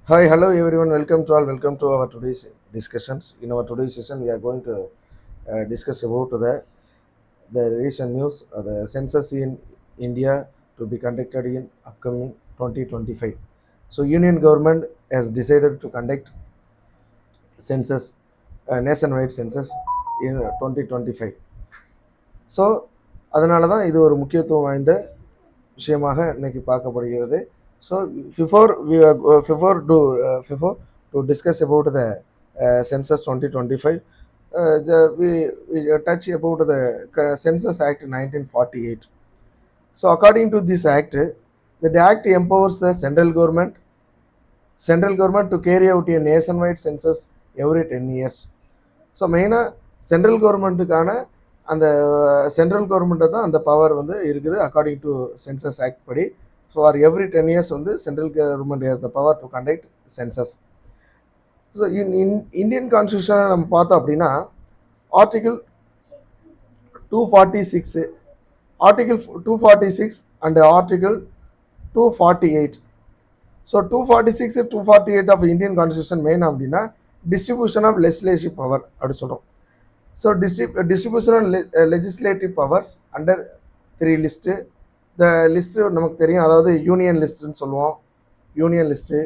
Hi, hello everyone. Welcome to all. Welcome to our today's discussions. In our today's session, we are going to discuss about the recent news, the census in India to be conducted in upcoming 2025. So, Union government has decided to conduct census, nationwide census in 2025. So அதனால தான் இது ஒரு முக்கியத்துவம் வாய்ந்த விஷயமாக இன்னைக்கு பார்க்கப்படுகிறது. So before to discuss about the census 2025, we touch about the Census Act 1948. So according to this act, the act empowers the central government to carry out a nationwide census every 10 years. So மெயினாக central கவர்மெண்ட்டுக்கான அந்த central கவர்மெண்ட்டை தான் அந்த power வந்து இருக்குது according to census act படி. So are every 10 years வந்து central government has the power to conduct census. So Indian கான்ஸ்டியூஷனை நம்ம பார்த்தோம் அப்படின்னா article 246, article 246 and article 248. So 246 248 of Indian constitution main அப்படின்னா டிஸ்ட்ரிபியூஷன் ஆஃப் லெஜிஸ்லேட்டிவ் பவர் அப்படி சொல்கிறோம். So distribution of legislative powers under 3 list. இந்த list நமக்கு தெரியும், அதாவது யூனியன் லிஸ்ட்டுன்னு சொல்லுவோம், யூனியன் லிஸ்ட்டு,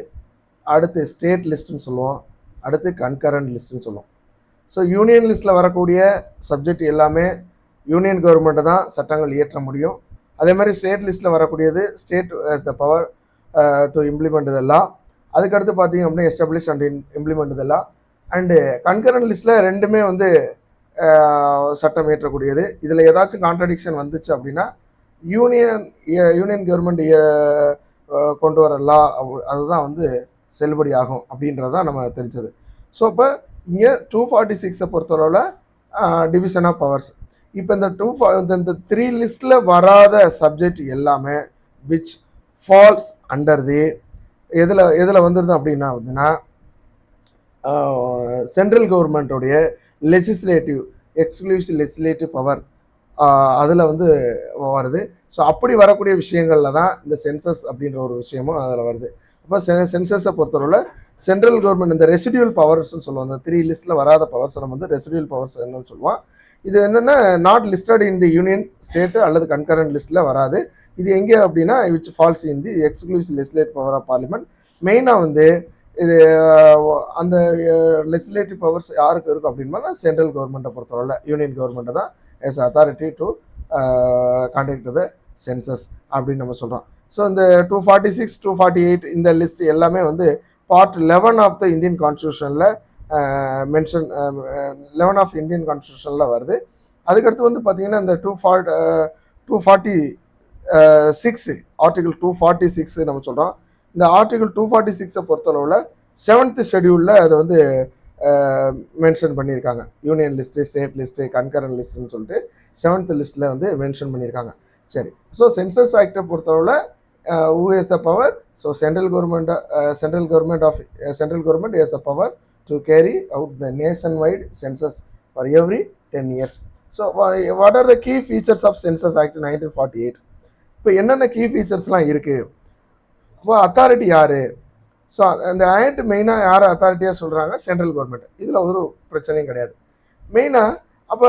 அடுத்து ஸ்டேட் லிஸ்ட்டுன்னு சொல்லுவோம், அடுத்து கன்கரண்ட் லிஸ்ட்டுன்னு சொல்லுவோம். ஸோ யூனியன் லிஸ்ட்டில் வரக்கூடிய சப்ஜெக்ட் எல்லாமே யூனியன் கவர்மெண்ட்டை தான் சட்டங்கள் இயற்ற முடியும். அதே மாதிரி ஸ்டேட் லிஸ்ட்டில் வரக்கூடியது state has the power to implement the law. அதுக்கடுத்து பார்த்தீங்க அப்படின்னா establish and implement the law. And concurrent லிஸ்ட்டில் ரெண்டுமே வந்து சட்டம் இயற்றக்கூடியது. இதில் ஏதாச்சும் கான்ட்ரடிக்ஷன் வந்துச்சு அப்படின்னா யூனியன் கவர்மெண்ட் கொண்டு வர லா அதுதான் வந்து செல்லுபடி ஆகும் அப்படின்றதான் நம்ம தெரிஞ்சது. ஸோ இப்போ இங்கே 246 பொறுத்தளவில் டிவிஷன் ஆஃப் பவர்ஸ். இப்போ இந்த இந்த 3 லிஸ்ட்டில் வராத சப்ஜெக்ட் எல்லாமே விச் ஃபால்ஸ் அண்டர் தி எதில் வந்துருது அப்படின்னா வந்துன்னா சென்ட்ரல் கவர்மெண்ட்டோடைய லெஜிஸ்லேட்டிவ் எக்ஸ்க்ளூசிவ் லெஜிஸ்லேட்டிவ் பவர் அதில் வந்து வருது. ஸோ அப்படி வரக்கூடிய விஷயங்களில் தான் இந்த சென்சஸ் அப்படின்ற ஒரு விஷயமும் அதில் வருது. அப்போ சென்சஸை பொறுத்தவரை சென்ட்ரல் கவர்மெண்ட் இந்த ரெசிடியூல் பவர்ஸ்ன்னு சொல்லுவோம். அந்த 3 லிஸ்ட்டில் வராத பவர்ஸ் நம்ம வந்து ரெசிடியூல் பவர்ஸ் என்னன்னு சொல்லுவோம். இது என்னென்னா not listed in the union state அல்லது கன்கரண்ட் லிஸ்ட்டில் வராது. இது எங்கே அப்படின்னா which falls in the exclusive legislative power of parliament. மெயினாக வந்து இது அந்த லெஜிஸ்லேட்டிவ் பவர்ஸ் யாருக்கு இருக்கும் அப்படின்னா சென்ட்ரல் கவர்மெண்ட்டை பொறுத்தவரை யூனியன் கவர்மெண்ட்டை தான் is authority to conduct the census அப்படின்னு நம்ம சொல்கிறோம். ஸோ இந்த 246 248 இந்த லிஸ்ட் எல்லாமே வந்து பார்ட் 11 ஆஃப் த இந்தியன் கான்ஸ்டியூஷனில் மென்ஷன் 11 ஆஃப் இந்தியன் கான்ஸ்டியூஷனில் வருது. அதுக்கடுத்து வந்து பார்த்தீங்கன்னா இந்த 246 ஆர்டிகிள் 246 நம்ம சொல்கிறோம். இந்த ஆர்டிகிள் 246 பொறுத்தளவில் 7th ஷெடியூலில் அதை வந்து மென்ஷன் பண்ணியிருக்காங்க. Union list, state list, concurrent லிஸ்ட்டுன்னு சொல்லிட்டு 7th லிஸ்ட்டில் வந்து மென்ஷன் பண்ணியிருக்காங்க. சரி, ஸோ சென்சஸ் ஆக்டை பொறுத்தளவில் who has the power? So central government has the power to carry out the nationwide census for every 10 years. So what are the key features of Census Act 1948? இப்போ என்னென்ன key ஃபீச்சர்ஸ்லாம் இருக்குது? இப்போ authority யார்? So அந்த act மெயினாக யார் அத்தாரிட்டியாக சொல்கிறாங்க? Central government. இதில் ஒரு பிரச்சனையும் கிடையாது. மெயினாக அப்போ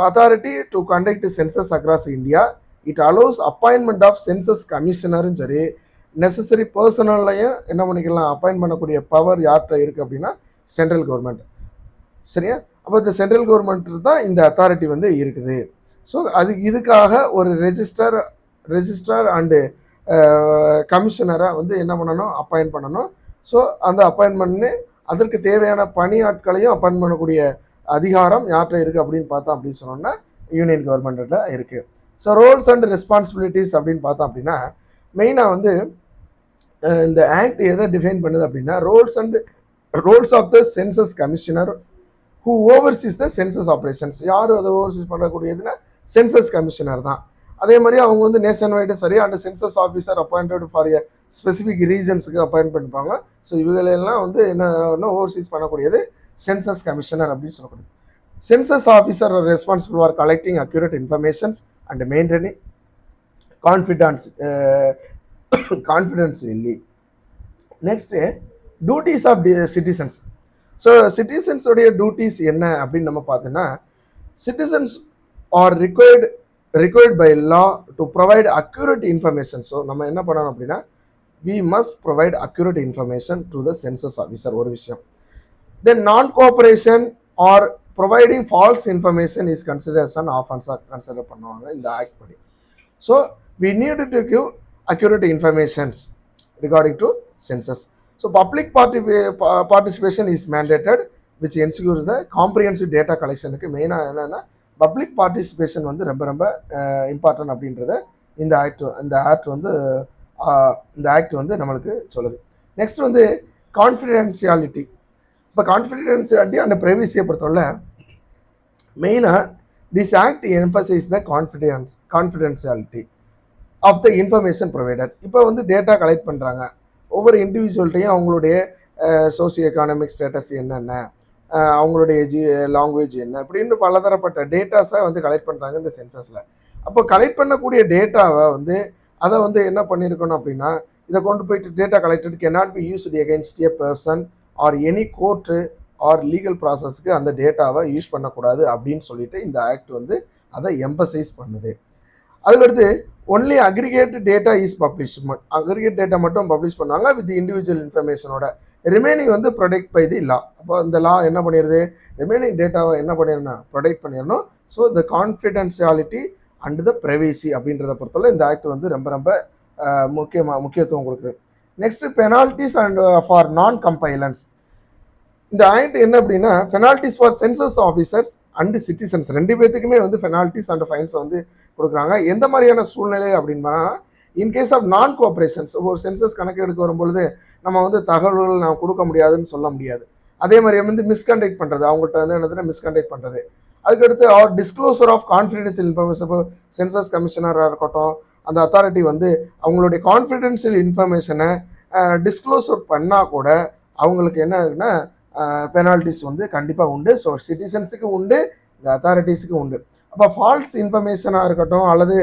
authority to conduct census across India. It allows appointment of census கமிஷனரும் சரி, நெசசரி பர்சனல்லையும் என்ன பண்ணிக்கலாம், அப்பாயின்ட் பண்ணக்கூடிய பவர் யார்கிட்ட இருக்குது அப்படின்னா சென்ட்ரல் கவர்மெண்ட். சரியா? அப்போ இந்த சென்ட்ரல் கவர்மெண்ட் தான் இந்த அத்தாரிட்டி வந்து இருக்குது. ஸோ இதுக்காக ஒரு ரெஜிஸ்டர் அண்டு கமிஷனரை வந்து என்ன பண்ணணும், அப்பாயின்ட் பண்ணணும். ஸோ அந்த அப்பாயின்மெண்ட்னு அதற்கு தேவையான பணி ஆட்களையும் அப்பாயின்ட் பண்ணக்கூடிய அதிகாரம் யார்கிட்ட இருக்குது அப்படின்னு பார்த்தோம் அப்படின்னு சொன்னோம்னா யூனியன் கவர்மெண்ட்டில் இருக்குது. ஸோ ரோல்ஸ் அண்ட் ரெஸ்பான்சிபிலிட்டிஸ் அப்படின்னு பார்த்தோம் அப்படின்னா மெயினாக வந்து இந்த ஆக்ட் எதை டிஃபைன் பண்ணுது அப்படின்னா roles of the census commissioner who oversees the census operations. யார் அதை ஓவர்சீஸ் பண்ணக்கூடியதுன்னா சென்சஸ் கமிஷனர் தான். அதே மாதிரி அவங்க வந்து நேஷன் வைடும் சரி and census officer appointed for a specific ரீஜன்ஸுக்கு அப்பாயின்ட் பண்ணிப்பாங்க. ஸோ இவங்களெல்லாம் வந்து என்ன ஓவர்சீஸ் பண்ணக்கூடியது சென்சஸ் கமிஷனர் அப்படின்னு சொல்லக்கூடியது. Census officer are responsible for collecting accurate information and maintaining confidentially. Next, duties of citizens. So சிட்டிசன்ஸோடைய டியூட்டிஸ் என்ன அப்படின்னு நம்ம பார்த்தோன்னா, citizens are required by law to provide accurate information. So நம்ம என்ன பண்ணணும் அப்படின்னா, we must provide accurate information to the census officer, ஒரு விஷயம். Then non cooperation or providing false information is consideration ஆஃபென்ஸாக கன்சிடர் பண்ணுவாங்க இந்த ஆக்ட் படி. So we need to give accurate informations regarding to census. So public participation is mandated, which ensures the comprehensive data collection. மெயினாக என்னன்னா public participation வந்து ரொம்ப ரொம்ப important அப்படின்றத இந்த ஆக்ட் வந்து நம்மளுக்கு சொல்லுது. நெக்ஸ்ட் வந்து கான்ஃபிடென்ஷியாலிட்டி. இப்போ கான்ஃபிடென்ஷியாலிட்டி அண்ட் ப்ரைவசியை பொறுத்தவரை மெயினாக this act emphasise the confidentiality of the information provider. இப்போ வந்து டேட்டா கலெக்ட் பண்ணுறாங்க, ஒவ்வொரு இண்டிவிஜுவல்ட்டையும் அவங்களுடைய சோசியோ எக்கானமிக் ஸ்டேட்டஸ் என்னென்ன, அவங்களுடைய லாங்குவேஜ் என்ன, இப்படின்னு பலதரப்பட்ட டேட்டாஸை வந்து கலெக்ட் பண்ணுறாங்க இந்த சென்சஸில். அப்போ கலெக்ட் பண்ணக்கூடிய டேட்டாவை வந்து அதை வந்து என்ன பண்ணியிருக்கணும் அப்படின்னா, இதை கொண்டு போயிட்டு data collected cannot be used against a person or any court or legal ப்ராசஸ்க்கு அந்த டேட்டாவை யூஸ் பண்ணக்கூடாது அப்படின்னு சொல்லிட்டு இந்த ஆக்ட் வந்து அதை எம்பசைஸ் பண்ணுது. அதுக்கடுத்து only aggregate data is publish, aggregate data மட்டும் பப்ளிஷ் பண்ணுவாங்க வித் இண்டிவிஜுவல் இன்ஃபர்மேஷனோட. ரிமைனிங் வந்து ப்ரொடெக்ட் பை தி லா. அப்போ இந்த லா என்ன பண்ணிடுது, ரிமைனிங் டேட்டாவை என்ன பண்ணிடணும், ப்ரொடெக்ட் பண்ணிடணும். So the confidentiality and the privacy அப்படின்றத பொறுத்தவரை இந்த ஆக்ட் வந்து ரொம்ப ரொம்ப முக்கியத்துவம் கொடுக்குது. Next penalties and for non compliance. இந்த ஆக்ட் என்ன அப்படின்னா, penalties for census officers and citizens ரெண்டு பேர்த்துக்குமே வந்து பெனால்டிஸ் அண்ட் ஃபைன்ஸ் வந்து கொடுக்குறாங்க. எந்த மாதிரியான சூழ்நிலை அப்படின்னா, இன்கேஸ் ஆஃப் நான் கோஆப்ரேஷன்ஸ், ஒரு சென்சஸ் கணக்கு எடுக்க வரும்பொழுது நம்ம வந்து தகவல்கள் நான் கொடுக்க முடியாதுன்னு சொல்ல முடியாது. அதே மாதிரி வந்து மிஸ்கண்டக்ட் பண்ணுறது, அவங்கள்ட்ட வந்து என்னதுன்னா மிஸ்கண்டக்ட் பண்ணுறது. அதுக்கடுத்து or disclosure of confidential information. இப்போ சென்சஸ் கமிஷனராக இருக்கட்டும், அந்த அத்தாரிட்டி வந்து அவங்களுடைய கான்ஃபிடென்ஷியல் இன்ஃபர்மேஷனை டிஸ்க்ளோசர் பண்ணால் கூட அவங்களுக்கு என்ன இருக்குன்னா பெனால்டிஸ் வந்து கண்டிப்பாக உண்டு. ஸோ சிட்டிசன்ஸுக்கு உண்டு, இந்த அத்தாரிட்டிஸுக்கு உண்டு. அப்போ ஃபால்ஸ் இன்ஃபர்மேஷனாக இருக்கட்டும் அல்லது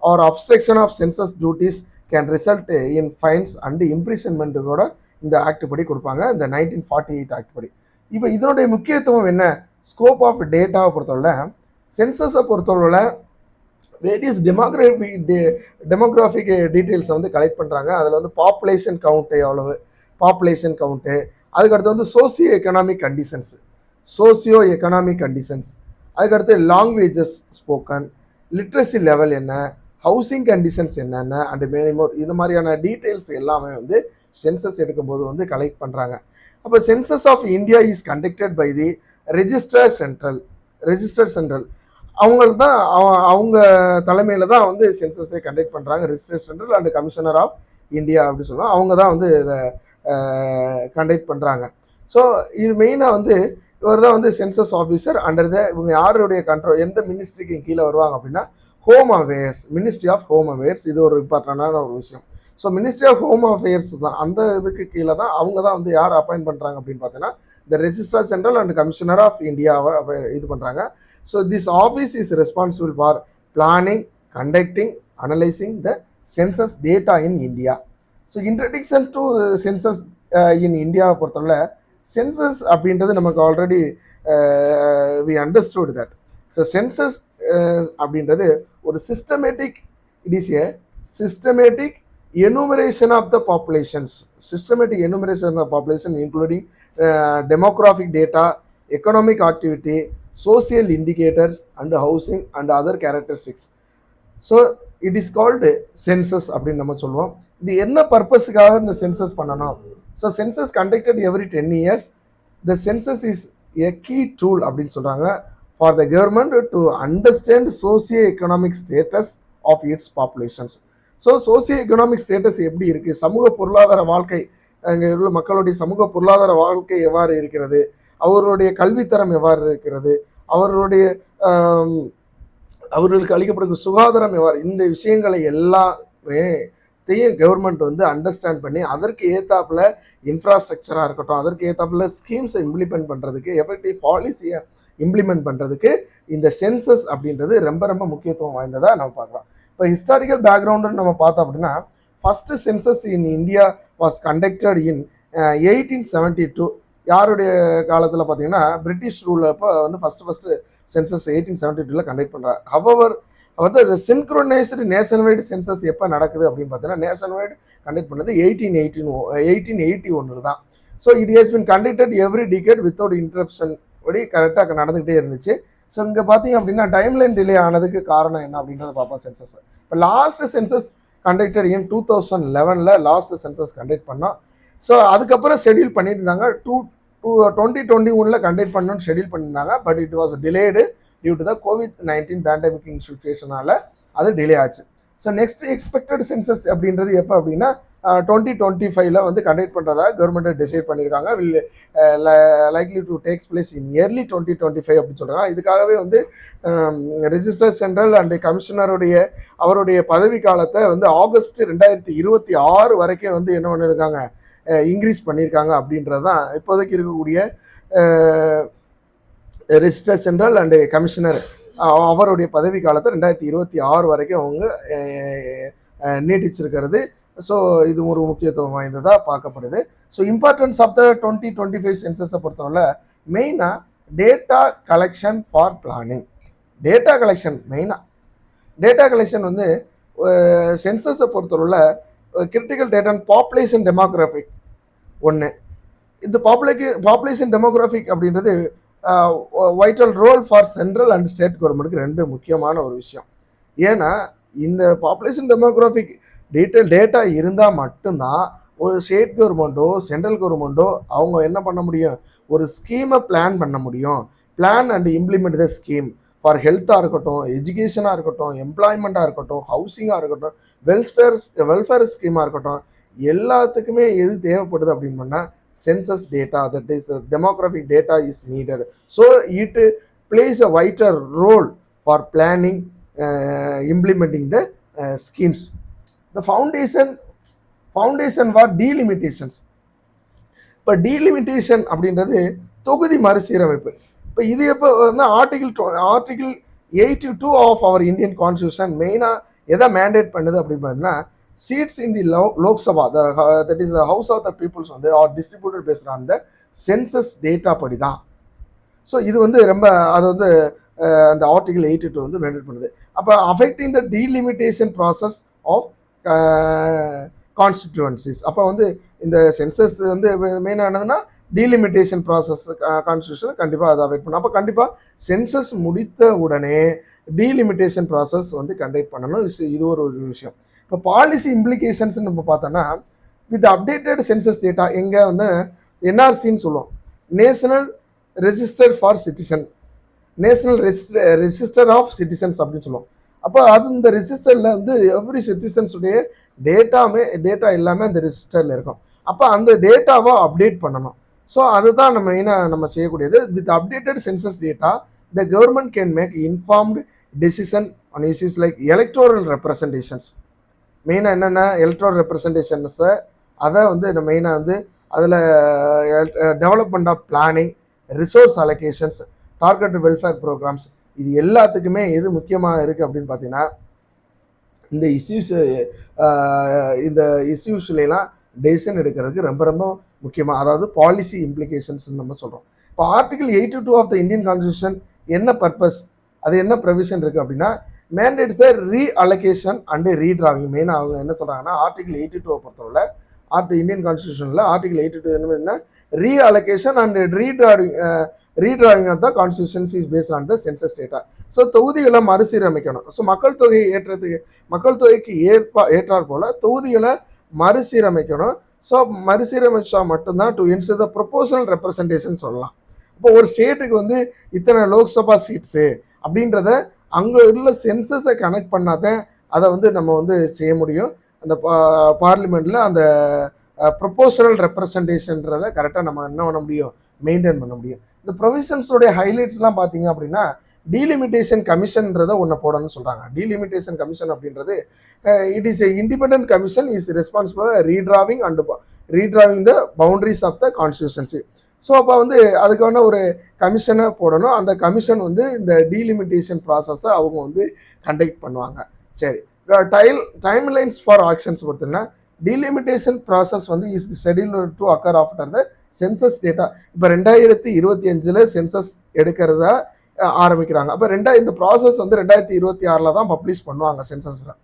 or obstruction of census duties can result in fines and இம்ப்ரிசன்மெண்ட்டோட இந்த ஆக்ட் படி கொடுப்பாங்க, இந்த 1948 ஆக்ட் படி. இப்போ இதனுடைய முக்கியத்துவம் என்ன, ஸ்கோப் ஆஃப் டேட்டாவை பொறுத்தவரை, சென்சஸை பொறுத்தவரை வேரியஸ் டெமோகிராஃபிக் டீட்டெயில்ஸை வந்து கலெக்ட் பண்ணுறாங்க. அதில் வந்து பாப்புலேஷன் கவுண்ட்டு எவ்வளவு, பாப்புலேஷன் கவுண்ட்டு, அதுக்கடுத்து வந்து சோசியோ எக்கனாமிக் கண்டிஷன்ஸ், அதுக்கடுத்து லாங்குவேஜஸ் ஸ்போக்கன், லிட்ரஸி லெவல் என்ன, ஹவுசிங் கண்டிஷன்ஸ் என்னென்ன அண்ட் மேனிமோர், இது மாதிரியான டீட்டெயில்ஸ் எல்லாமே வந்து சென்சஸ் எடுக்கும்போது வந்து கலெக்ட் பண்ணுறாங்க. அப்போ census of India is conducted by the register central. அவங்க தலைமையில் தான் வந்து சென்சஸை கண்டக்ட் பண்ணுறாங்க. Register central and commissioner of India அப்படின்னு சொல்லுவாங்க. அவங்க தான் வந்து இதை கண்டக்ட் பண்ணுறாங்க. ஸோ இது மெயினாக வந்து இவர் தான் வந்து சென்சஸ் ஆஃபீஸர். அண்டர் இவங்க யாருடைய கண்ட்ரோல், எந்த மினிஸ்ட்ரிக்கு கீழே வருவாங்க அப்படின்னா home affairs, ministry of home affairs. இது ஒரு இம்பார்ட்டண்டான ஒரு விஷயம். So ministry of home affairs தான், அந்த இதுக்கு கீழே தான் அவங்க தான் வந்து யார் அப்பாயிண்ட் பண்ணுறாங்க அப்படின்னு பார்த்தீங்கன்னா இந்த registrar general and commissioner of இந்தியாவை இது பண்ணுறாங்க. So this office is responsible for planning, conducting, analysing the census data in India. So introduction to census in இந்தியாவை பொறுத்தவரை, சென்சஸ் அப்படின்றது நமக்கு already we understood that. So census அப்படின்றது ஒரு it is a systematic enumeration of the populations, systematic enumeration of the population including demographic data, economic activity, social indicators and housing and other characteristics. So it is called census அப்படின்னு நம்ம சொல்லுவோம். இது என்ன பர்பஸுக்காக இந்த census பண்ணணும்? So census conducted every 10 years. The census is a key tool அப்படின்னு சொல்கிறாங்க for the government to understand socio-economic status of its populations. So socio economic status எப்படி இருக்குது, சமூக பொருளாதார வாழ்க்கை, அங்கே உள்ள மக்களுடைய சமூக பொருளாதார வாழ்க்கை எவ்வாறு இருக்கிறது, அவர்களுடைய கல்வித்தரம் எவ்வாறு இருக்கிறது, அவர்களுக்கு அளிக்கப்படும் சுகாதாரம் எவ்வாறு, இந்த விஷயங்களை எல்லாமே கவர்மெண்ட் வந்து அண்டர்ஸ்டாண்ட் பண்ணி அதற்கு ஏற்றாப்புல இன்ஃப்ராஸ்ட்ரக்சராக இருக்கட்டும், அதற்கு ஏற்றாப்புல ஸ்கீம்ஸை இம்ப்ளிமெண்ட் பண்ணுறதுக்கு, எஃபெக்டிவ் பாலிசியை இம்ப்ளிமெண்ட் பண்ணுறதுக்கு இந்த சென்சஸ் அப்படின்றது ரொம்ப ரொம்ப முக்கியத்துவம் வாய்ந்ததாக நம்ம பார்க்குறோம். இப்போ ஹிஸ்டாரிக்கல் பேக்ரவுண்டுன்னு நம்ம பார்த்தோம் அப்படின்னா, first census in India was conducted in 1872 யாருடைய காலத்தில் பார்த்தீங்கன்னா பிரிட்டிஷ் ரூல் அப்போ வந்து ஃபஸ்ட்டு சென்சஸ் 1872 கண்டக்ட் பண்ணுறாங்க. ஹவவர் வந்து சின்க்ரோனைஸ்டு நேஷன் வைடு சென்சஸ் எப்போ நடக்குது அப்படின்னு பார்த்தீங்கன்னா நேஷன் வைடு கண்டக்ட் பண்ணது 1881 தான். So it has been conducted every decade without interruption படி கரெக்டாக நடந்துகிட்டே இருந்துச்சு. ஸோ இங்கே பார்த்தீங்க அப்படின்னா டைம்லைன் டிலே ஆனதுக்கு காரணம் என்ன அப்படின்றத பார்ப்போம். சென்சஸ் இப்போ last census conducted in 2011 last census conduct பண்ணோம். ஸோ அதுக்கப்புறம் ஷெடியூல் பண்ணியிருந்தாங்க 2021 கண்டக்ட் பண்ணணும்னு ஷெடியூல் பண்ணியிருந்தாங்க. But it was delayed due to the COVID-19 pandemic சுச்சுவேஷனால அது டிலே ஆச்சு. ஸோ நெக்ஸ்ட் எக்ஸ்பெக்டட் சென்சஸ் அப்படின்றது எப்போ அப்படின்னா 2025 வந்து கண்டக்ட் பண்ணுறதா கவர்மெண்ட் டிசைட் பண்ணியிருக்காங்க. Will likely to takes place in early 2025 அப்படின்னு சொல்கிறாங்க. இதுக்காகவே வந்து ரெஜிஸ்டர் ஜெனரல் அண்ட் கமிஷனருடைய அவருடைய பதவி காலத்தை வந்து ஆகஸ்ட் 2026 வரைக்கும் வந்து என்ன பண்ணியிருக்காங்க இன்க்ரீஸ் பண்ணியிருக்காங்க அப்படின்றது தான் இப்போதைக்கு இருக்கக்கூடிய ரெஜிஸ்டர் ஜெனரல் அண்டு கமிஷனர் அவருடைய பதவி காலத்தை 2026 வரைக்கும் அவங்க நீட்டிச்சிருக்கிறது. ஸோ இது ஒரு முக்கியத்துவம் வாய்ந்ததாக பார்க்கப்படுது. ஸோ இம்பார்ட்டன்ஸ் ஆஃப் த 2025 சென்சஸை பொறுத்தவரை மெயினாக data collection for planning. Data collection வந்து சென்சஸை பொறுத்தவரை கிரிட்டிக்கல் டேட்டா பாப்புலேஷன் டெமோகிராஃபிக் ஒன்று. இந்த பாப்புலேஷன் டெமோகிராஃபிக் அப்படின்றது vital role for central and state கவர்மெண்ட்டுக்கு ரெண்டு முக்கியமான ஒரு விஷயம். ஏன்னா இந்த பாப்புலேஷன் டெமோகிராஃபிக் டேட்டா இருந்தால் மட்டும்தான் ஒரு ஸ்டேட் கவர்மெண்ட்டோ சென்ட்ரல் கவர்மெண்ட்டோ அவங்க என்ன பண்ண முடியும், ஒரு ஸ்கீமை பிளான் பண்ண முடியும். Plan and implement the scheme for ஹெல்த்தாக இருக்கட்டும், எஜுகேஷனாக இருக்கட்டும், எம்ப்ளாய்மெண்ட்டாக இருக்கட்டும், ஹவுசிங்காக இருக்கட்டும், வெல்ஃபேர் ஸ்கீமாக இருக்கட்டும், எல்லாத்துக்குமே எது தேவைப்படுது அப்படின்னு பண்ணால் census data, that is demographic data is needed. So it plays a vital role for planning, implementing the schemes. The foundation for delimitations. இப்போ டீலிமிட்டேஷன் அப்படின்றது தொகுதி மறுசீரமைப்பு. இப்போ இது எப்போ article 82 of our Indian constitution மெயினாக எதை மேண்டேட் பண்ணுது அப்படின்னு பார்த்தீங்கன்னா seats in the Lok Sabha, that is the House of the Peoples வந்து are distributed based on the census data படி தான். ஸோ இது வந்து ரொம்ப அது வந்து அந்த ஆர்டிகிள் 82 வந்து மேண்டேட் பண்ணுது. அப்போ affecting the delimitation process of constituencies. அப்போ வந்து இந்த சென்சஸ் வந்து மெயினானதுன்னா டீலிமிட்டேஷன் ப்ராசஸ் கான்ஸ்டியூஷன் கண்டிப்பாக அதை அஃபெக்ட் பண்ணும். அப்போ கண்டிப்பாக சென்சஸ் முடித்த உடனே டீலிமிட்டேஷன் ப்ராசஸ் வந்து கண்டக்ட் பண்ணணும். இது ஒரு விஷயம். இப்போ பாலிசி இம்ப்ளிகேஷன்ஸ் நம்ம பார்த்தோன்னா வித் அப்டேட்டட் சென்சஸ் டேட்டா எங்கே வந்து என்ஆர்சின்னு சொல்லுவோம், national register for citizen, national register of citizens அப்படின்னு சொல்லுவோம். அப்போ அது இந்த ரெஜிஸ்டரில் வந்து எவ்ரி சிட்டிசன்ஸுடைய டேட்டா எல்லாமே அந்த ரெஜிஸ்டரில் இருக்கும். அப்போ அந்த டேட்டாவை அப்டேட் பண்ணணும். ஸோ அதுதான் நம்ம மெயினாக நம்ம செய்யக்கூடியது. With updated census data the government can make informed decision on issues like electoral representations. மெயினாக என்னென்ன எலக்ட்ரல் ரெப்ரசன்டேஷன்ஸை அதை வந்து மெயினாக வந்து அதில் development of planning, resource allocations, target welfare programmes, இது எல்லாத்துக்குமே எது முக்கியமாக இருக்குது அப்படின்னு பார்த்தீங்கன்னா இந்த இஷ்யூஸ்லாம் டெசிஷன் எடுக்கிறதுக்கு ரொம்ப ரொம்ப முக்கியமாக, அதாவது பாலிசி இம்ப்ளிகேஷன்ஸ் நம்ம சொல்கிறோம். இப்போ article 82 of the Indian constitution என்ன பர்பஸ், அது என்ன ப்ரொவிஷன் இருக்குது அப்படின்னா மேண்டேட்ஸ் த ரீஅலோகேஷன் அண்டு ரீட்ராவிங். மெயினாக அவங்க என்ன சொல்கிறாங்கன்னா ஆர்டிகிள் 82 பொறுத்தவரை இந்தியன் கான்ஸ்டியூஷனில் ஆர்டிகிள் 82 என்ன reallocation and redrawing of the constitutions is based on the census data. So தொகுதிகளை மறுசீரமைக்கணும். ஸோ மக்கள் தொகைக்கு ஏற்றாற் போல் தொகுதிகளை மறுசீரமைக்கணும். ஸோ மறுசீரமைச்சா மட்டும்தான் டு இன்ஸ்டர் த ப்ரொபோஷனல் ரெப்ரசன்டேஷன் சொல்லலாம். இப்போ ஒரு ஸ்டேட்டுக்கு வந்து இத்தனை லோக்சபா சீட்ஸு அப்படின்றத அங்கே உள்ள சென்சஸை கனெக்ட் பண்ணாதான் அதை வந்து நம்ம வந்து செய்ய முடியும். அந்த பார்லிமெண்ட்டில் அந்த ப்ரொபோஷனல் ரெப்ரசன்டேஷன்றதை கரெக்டாக நம்ம என்ன பண்ண முடியும், மெயின்டைன் பண்ண முடியும். இந்த ப்ரொவிஷன்ஸோடைய ஹைலைட்ஸ்லாம் பார்த்தீங்க அப்படின்னா டீலிமிட்டேஷன் கமிஷன்றதை ஒன்று போடணும்னு சொல்கிறாங்க. டீலிமிட்டேஷன் கமிஷன் அப்படின்றது it is a independent commission is responsible redrawing the boundaries of the constituency. So அப்போ வந்து அதுக்கான ஒரு கமிஷனை போடணும். அந்த கமிஷன் வந்து இந்த டீலிமிட்டேஷன் ப்ராசஸை அவங்க வந்து கண்டக்ட் பண்ணுவாங்க. சரி, டைம்லைன்ஸ் ஃபார் ஆக்ஷன்ஸ் பொறுத்தனா டீலிமிட்டேஷன் ப்ராசஸ் வந்து is scheduled to occur after the census data. இப்போ 2025 சென்சஸ் எடுக்கிறதா ஆரம்பிக்கிறாங்க. அப்போ இந்த ப்ராசஸ் வந்து 2026 தான் பப்ளிஷ் பண்ணுவாங்க சென்சஸில்.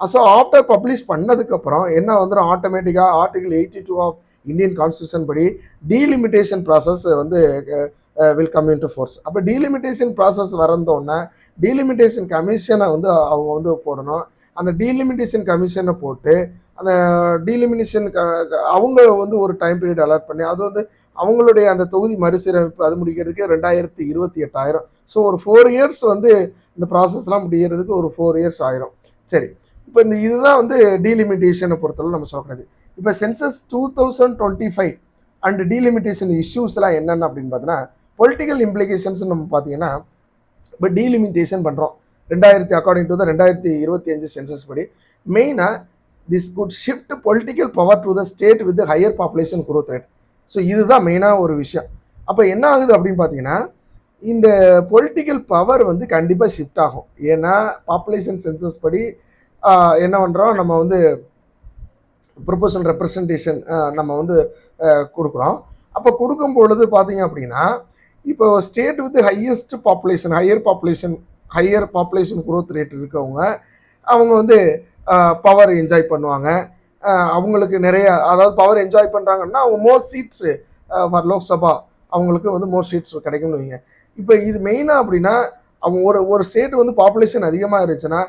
ஸோ ஆஃப்டர் பப்ளிஷ் பண்ணதுக்கப்புறம் என்ன வந்துடும், ஆட்டோமேட்டிக்காக ஆர்டிகல் 82 ஆஃப் இந்தியன் கான்ஸ்டியூஷன் படி டீலிமிட்டேஷன் ப்ராசஸ் வந்து will come in to force. அப்போ டீலிமிட்டேஷன் ப்ராசஸ் வரந்தோடனே டீலிமிட்டேஷன் கமிஷனை வந்து அவங்க வந்து போடணும். அந்த டீலிமிட்டேஷன் கமிஷனை போட்டு அந்த டீலிமினேஷன் அவங்க வந்து ஒரு டைம் பீரியட் அலாட் பண்ணி அது வந்து அவங்களுடைய அந்த தொகுதி மறுசீரமைப்பு அது முடிக்கிறதுக்கு 2028 ஆயிரும். ஸோ ஒரு 4 இயர்ஸ் வந்து இந்த ப்ராசஸ்லாம் முடிகிறதுக்கு ஒரு 4 இயர்ஸ் ஆயிரும். சரி, இப்போ இதுதான் வந்து டீலிமிட்டேஷனை பொறுத்தவரை நம்ம சொல்கிறது. இப்போ சென்சஸ் 2025 அண்ட் டீலிமிட்டேஷன் இஷ்யூஸ்லாம் என்னென்ன அப்படின்னு பார்த்தீங்கன்னா, பொலிட்டிக்கல் இம்ப்ளிகேஷன்ஸ் நம்ம பார்த்தீங்கன்னா, இப்போ டீலிமிட்டேஷன் பண்ணுறோம் அக்கார்டிங் டு த 2025 சென்சஸ் படி மெயினாக this good shift political power to the state with higher population growth rate. So இதுதான் மெயினாக ஒரு விஷயம். அப்போ என்ன ஆகுது அப்படின்னு பார்த்தீங்கன்னா, இந்த பொலிட்டிக்கல் பவர் வந்து கண்டிப்பாக ஷிஃப்ட் ஆகும். ஏன்னா பாப்புலேஷன் சென்சஸ் படி என்ன பண்ணுறோம், நம்ம வந்து ப்ரொபோஷனல் ரெப்ரசன்டேஷன் நம்ம வந்து கொடுக்குறோம். அப்போ கொடுக்கும் பொழுது பார்த்தீங்க அப்படின்னா, இப்போ state with highest population higher population growth rate இருக்கவங்க அவங்க வந்து பவர் என்ஜாய் பண்ணுவாங்க. அவங்களுக்கு நிறைய, அதாவது பவர் என்ஜாய் பண்ணுறாங்கன்னா அவங்க மோர் சீட்ஸு ஃபார் லோக்சபா அவங்களுக்கு வந்து மோர் சீட்ஸ் கிடைக்கும்னு வைங்க. இப்போ இது மெயினாக அப்படின்னா, அவங்க ஒரு ஸ்டேட் வந்து பாப்புலேஷன் அதிகமாக இருந்துச்சுன்னா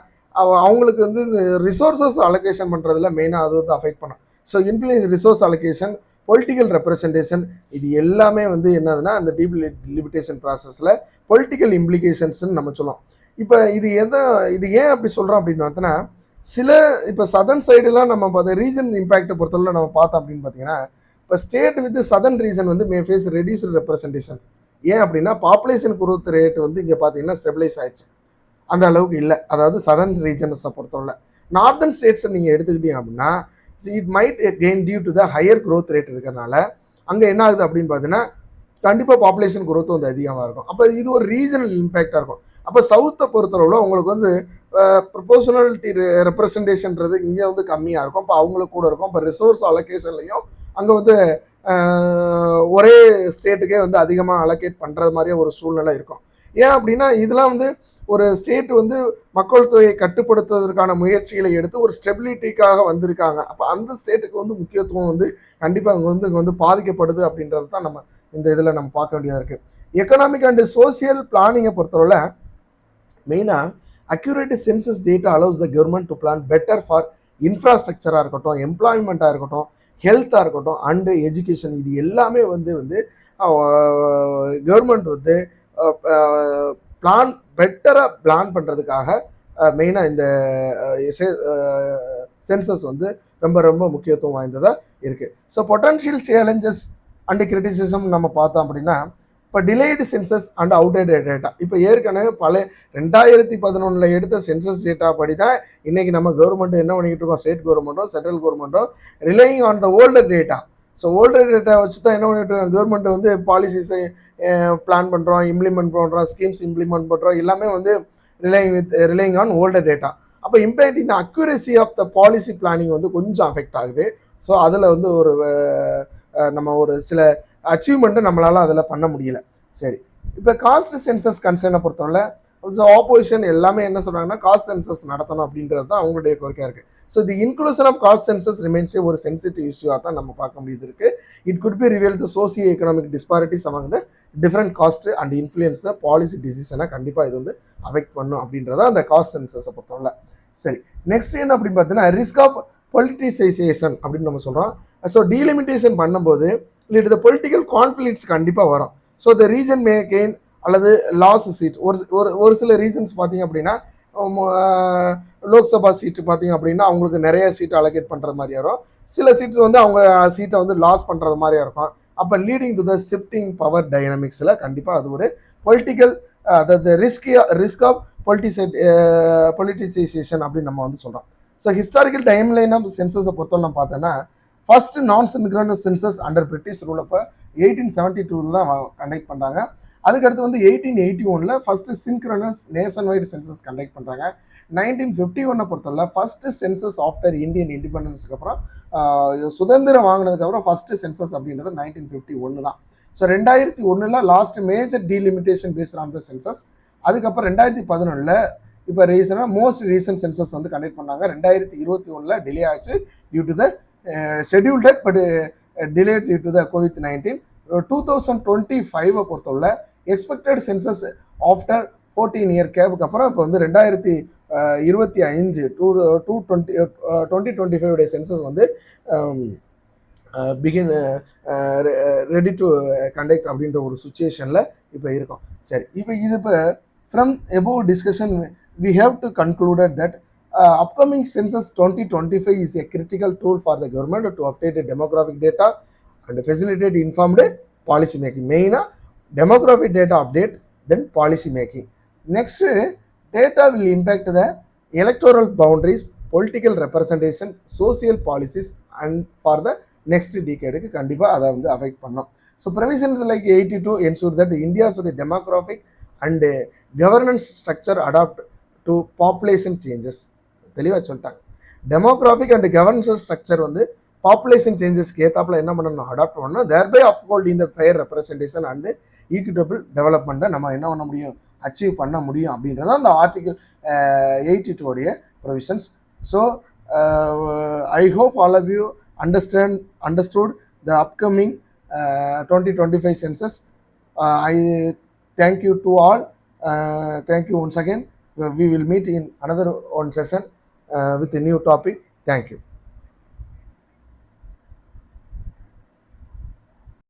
அவங்களுக்கு வந்து இந்த ரிசோர்ஸஸ் அலோகேஷன் பண்ணுறதுல மெயினாக அது வந்து அஃபெக்ட் பண்ணும். So influence resource allocation, political representation, இது எல்லாமே வந்து என்னதுன்னா அந்த டீலிமிட்டேஷன் ப்ராசஸில் பொலிட்டிக்கல் இம்ப்ளிகேஷன்ஸ்ன்னு நம்ம சொல்லலாம். இப்போ இது ஏன் அப்படி சொல்கிறோம் அப்படின்னு பார்த்தோன்னா, சில இப்போ சதர்ன் சைடுலாம் நம்ம பார்த்த ரீஜன் இம்பேக்டை பொறுத்தவரை நம்ம பார்த்தோம் அப்படின்னு பார்த்தீங்கன்னா, இப்போ ஸ்டேட் வித் சதர்ன் ரீஜன் வந்து மே ஃபேஸ் ரெடியூஸ்டு ரெப்ரசன்டேஷன். ஏன் அப்படின்னா பாப்புலேஷன் குரோத் ரேட் வந்து இங்கே பார்த்தீங்கன்னா ஸ்டெபிளைஸ் ஆயிடுச்சு, அந்த அளவுக்கு இல்லை. அதாவது சதர்ன் ரீஜன்ஸை பொறுத்தவரை. நார்தர்ன் ஸ்டேட்ஸை நீங்கள் எடுத்துக்கிட்டீங்க அப்படின்னா it might gain due to the higher growth rate இருக்கிறனால அங்கே என்ன ஆகுது அப்படின்னு பார்த்தீங்கன்னா கண்டிப்பாக பாப்புலேஷன் குரோத் வந்து அதிகமாக இருக்கும். அப்போ இது ஒரு ரீஜனல் இம்பேக்டாக இருக்கும். அப்போ சவுத்தை பொறுத்தளவில் உங்களுக்கு வந்து ப்ரொபோஷனாலிட்டி ரெப்ரசன்டேஷன்றது இங்கே வந்து கம்மியாக இருக்கும். அப்போ அவங்களுக்கு கூட இருக்கும். இப்போ ரிசோர்ஸ் அலோகேஷன்லையும் அங்கே வந்து ஒரே ஸ்டேட்டுக்கே வந்து அதிகமாக அலோகேட் பண்ணுறது மாதிரியே ஒரு சூழ்நிலை இருக்கும். ஏன் அப்படின்னா இதெல்லாம் வந்து ஒரு ஸ்டேட் வந்து மக்கள் தொகையை கட்டுப்படுத்துவதற்கான முயற்சிகளை எடுத்து ஒரு ஸ்டெபிலிட்டிக்காக வந்திருக்காங்க. அப்போ அந்த ஸ்டேட்டுக்கு வந்து முக்கியத்துவம் வந்து கண்டிப்பாக இங்கே வந்து பாதிக்கப்படுது அப்படின்றது தான் நம்ம இந்த இதில் நம்ம பார்க்க வேண்டியதாக இருக்குது. எக்கனாமிக் அண்ட் சோசியல் பிளானிங்கை பொறுத்தவரை மெயினாக accurate census data allows the government to plan better for இன்ஃப்ராஸ்ட்ரக்சராக இருக்கட்டும், எம்ப்ளாய்மெண்ட்டாக இருக்கட்டும், ஹெல்த்தாக இருக்கட்டும் அண்டு எஜுகேஷன். இது எல்லாமே வந்து கவர்மெண்ட் வந்து பெட்டராக பிளான் பண்ணுறதுக்காக மெயினாக இந்த சென்சஸ் வந்து ரொம்ப ரொம்ப முக்கியத்துவம் வாய்ந்ததாக இருக்குது. So potential challenges and criticism நம்ம பார்த்தோம் அப்படின்னா, இப்போ delayed census and outdated data. இப்போ ஏற்கனவே 2011 எடுத்த சென்சஸ் டேட்டா படி தான் இன்றைக்கி நம்ம கவர்மெண்ட் என்ன பண்ணிக்கிட்டு இருக்கோம், ஸ்டேட் கவர்மெண்ட்டோ சென்ட்ரல் கவர்மெண்ட்டோ relying on the older data. So older data வச்சு தான் என்ன பண்ணிட்டு இருக்கோம், கவர்மெண்ட் வந்து பாலிசிஸை பிளான் பண்ணுறோம், இம்ப்ளிமெண்ட் பண்ணுறோம், ஸ்கீம்ஸ் இம்ப்ளிமெண்ட் பண்ணுறோம், எல்லாமே வந்து ரிலையிங் ஆன் ஓல்டர் டேட்டா. அப்போ இம்பேக்ட் இந்த accuracy of the policy planning வந்து கொஞ்சம் அஃபெக்ட் ஆகுது. ஸோ அதில் வந்து நம்ம ஒரு சில அச்சீவ்மெண்ட்டை நம்மளால் அதில் பண்ண முடியல. சரி, இப்போ காஸ்ட் சென்சஸ் கன்சர்னை பொறுத்தவரை ஆப்போசிஷன் எல்லாமே என்ன சொல்கிறாங்கன்னா காஸ்ட் சென்சஸ் நடத்தணும் அப்படின்றது தான் அவங்களுடைய கோரிக்கையாக இருக்குது. So the inclusion of caste census ரிமைன்ஸே ஒரு சென்சிட்டிவ் இஷ்யூவாக தான் நம்ம பார்க்க முடியுது இருக்குது. It could be reveal the socio economic disparities among the different caste and influence the policy டிசிஷனை கண்டிப்பாக இது வந்து அஃபெக்ட் பண்ணும் அப்படின்றத அந்த காஸ்ட் சென்சஸை பொறுத்தவரை. சரி, நெக்ஸ்ட் என்ன அப்படின்னு பார்த்தீங்கன்னா ரிஸ்க் ஆஃப் பொலிட்டிசைசேஷன் அப்படின்னு நம்ம சொல்கிறோம். ஸோ டீலிமிட்டேஷன் பண்ணும்போது இல்லை பொலிட்டிக்கல் கான்ஃப்ளிக்ட்ஸ் கண்டிப்பாக வரும். So the region May gain அல்லது லாஸ் சீட். ஒரு சில ரீசன்ஸ் பார்த்தீங்க அப்படின்னா லோக்சபா சீட்டு பார்த்தீங்க அப்படின்னா அவங்களுக்கு நிறைய சீட் அலோகேட் பண்ணுறது மாதிரியா இருக்கும். சில சீட்ஸ் வந்து அவங்க சீட்டை வந்து லாஸ் பண்ணுறது மாதிரியா இருக்கும். அப்போ leading to the shifting power டைனமிக்ஸில் கண்டிப்பாக அது ஒரு பொலிட்டிக்கல் அதாவது ரிஸ்க் ஆஃப் பொலிட்டிசைசேஷன் அப்படின்னு நம்ம வந்து சொல்கிறோம். ஸோ ஹிஸ்டாரிக்கல் டைம்லைன் ஆஃப் சென்சஸை பொறுத்தவரை நம்ம பார்த்தோன்னா first non synchronous census under British rule அப்போ 1872 தான் கண்டக்ட் பண்ணுறாங்க. அதுக்கடுத்து வந்து 1881 first synchronous nationwide census conduct பண்ணுறாங்க. 1951 பொறுத்தவரை ஃபர்ஸ்ட் சென்சஸ் ஆஃப்டர் இந்தியன் இண்டிபெண்டன்ஸ்க்கு அப்புறம் சுதந்திரம் வாங்கினதுக்கப்புறம் ஃபர்ஸ்ட் சென்சஸ் அப்படின்றது 1951 தான். So 2001 last major delimitation based on the census. அதுக்கப்புறம் 2011 இப்போ ரீசனாக மோஸ்ட் ரீசன்ட் சென்சஸ் வந்து கண்டக்ட் பண்ணாங்க. 2021 டிலே ஆச்சு due to the schedule date, but delay due to the COVID-19. 2025 பொறுத்தவரை எக்ஸ்பெக்டட் சென்சஸ் ஆஃப்டர் 14 இயர் கேப்புக்கு அப்புறம் இப்போ வந்து 2025 2025 சென்சஸ் வந்து பிகின் ரெடி டு கண்டக்ட் அப்படின்ற ஒரு சுச்சுவேஷனில் இப்போ இருக்கும். சரி, இப்போ from above discussion we have to conclude that upcoming census 2025 is a critical tool for the government to update demographic data and facilitate informed policy making. Main demographic data update, then policy making. Next, data will impact the electoral boundaries, political representation, social policies, and for the next decade கண்டிப்பாக அதை வந்து affect பண்ணோம். So provisions like 82 ensure that India's demographic and governance structure adapt to population changes. தெளிவாக சொல்லிட்டாங்க. Demographic and governance structure வந்து population சேஞ்சஸ்க்கு ஏற்றாப்புல என்ன பண்ணணும், adapt பண்ணணும். தேர்பை அப்ஹோல்ட் இந்த ஃபேர் ரெப்ரஸன்டேஷன் அண்ட் ஈக்விட்டபிள் டெவலப்மெண்ட்டை நம்ம என்ன பண்ண முடியும், அச்சீவ் பண்ண முடியும் அப்படின்றத அந்த ஆர்டிகல் 82 உடைய provisions. So I hope all of you understood the upcoming 2025 census. I thank you to all. Thank you once again. We will meet in another one session with a new topic. Thank you.